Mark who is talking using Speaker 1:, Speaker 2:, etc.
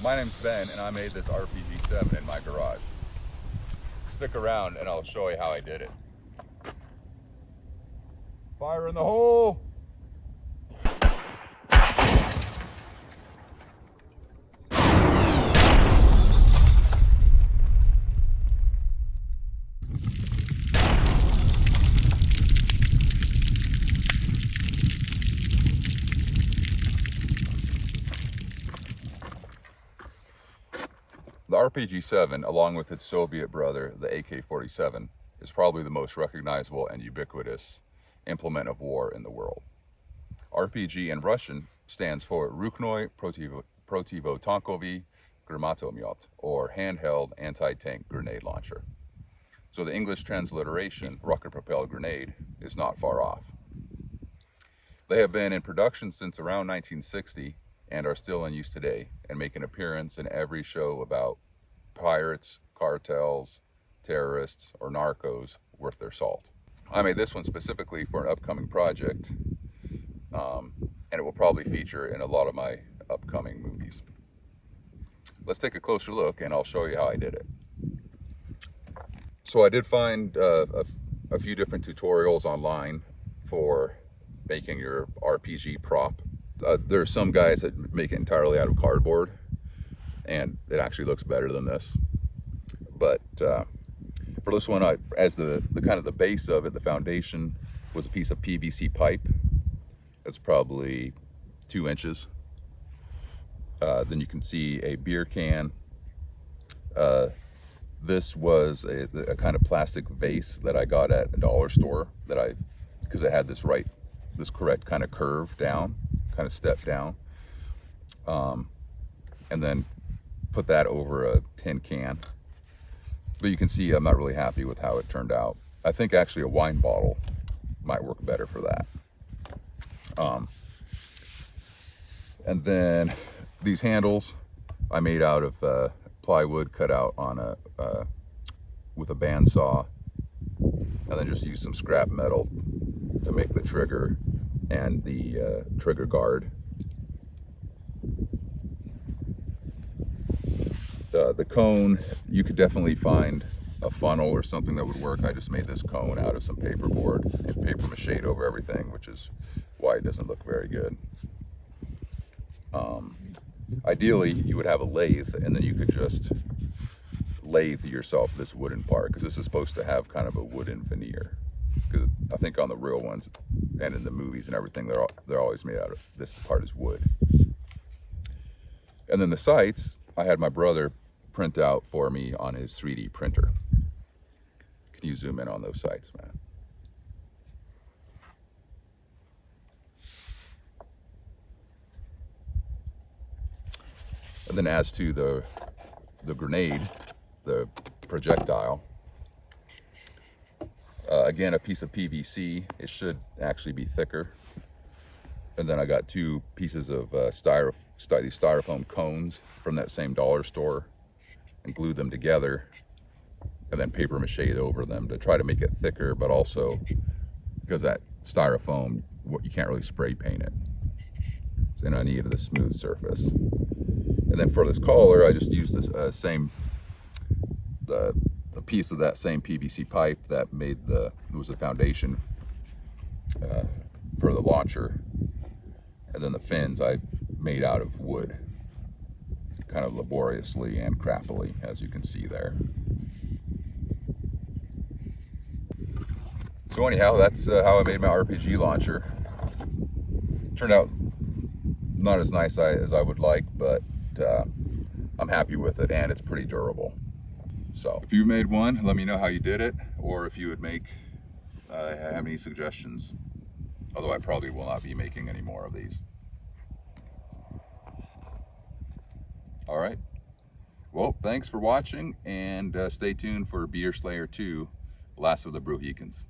Speaker 1: My name's Ben, and I made this RPG-7 in my garage. Stick around and I'll show you how I did it. Fire in the hole! The RPG-7, along with its Soviet brother, the AK-47, is probably the most recognizable and ubiquitous implement of war in the world. RPG in Russian stands for Ruknoy Protivotankovy Granatomyot, or handheld anti-tank grenade launcher. So the English transliteration, rocket-propelled grenade, is not far off. They have been in production since around 1960 and are still in use today and make an appearance in every show about pirates, cartels, terrorists, or narcos worth their salt. I made this one specifically for an upcoming project, and it will probably feature in a lot of my upcoming movies. Let's take a closer look and I'll show you how I did it. So I did find a few different tutorials online for making your RPG prop. There are some guys that make it entirely out of cardboard, and it actually looks better than this. But for this one, as the kind of the base of it, the foundation was a piece of PVC pipe. It's probably 2 inches. Then you can see a beer can. This was a kind of plastic vase that I got at a dollar store because it had this correct kind of curve down, kind of step down. And then put that over a tin can. But you can see I'm not really happy with how it turned out. I think actually a wine bottle might work better for that. And then these handles I made out of plywood cut out on with a bandsaw, and then just used some scrap metal to make the trigger and the trigger guard. The cone, you could definitely find a funnel or something that would work. I just made this cone out of some paperboard and paper mache over everything, which is why it doesn't look very good. Ideally, you would have a lathe, and then you could just lathe yourself this wooden part, because this is supposed to have kind of a wooden veneer. Because I think on the real ones and in the movies and everything, they're always made out of, this part is wood. And then the sights, I had my brother print out for me on his 3D printer. Can you zoom in on those sights, man? And then as to the grenade, the projectile, again, a piece of PVC. It should actually be thicker. And then I got 2 pieces of styrofoam cones from that same dollar store and glued them together, and then paper mache over them to try to make it thicker, but also because that styrofoam, you can't really spray paint it. So I needed a smooth surface. And then for this collar, I just used this the piece of that same PVC pipe that was the foundation for the launcher. And then the fins I made out of wood, kind of laboriously and crappily, as you can see there. So anyhow, that's how I made my RPG launcher. Turned out not as nice as I would like, but I'm happy with it, and it's pretty durable. So if you made one, let me know how you did it, or if you would have any suggestions. Although I probably will not be making any more of these. All right. Well, thanks for watching, and stay tuned for Beer Slayer 2, Last of the Brohicans.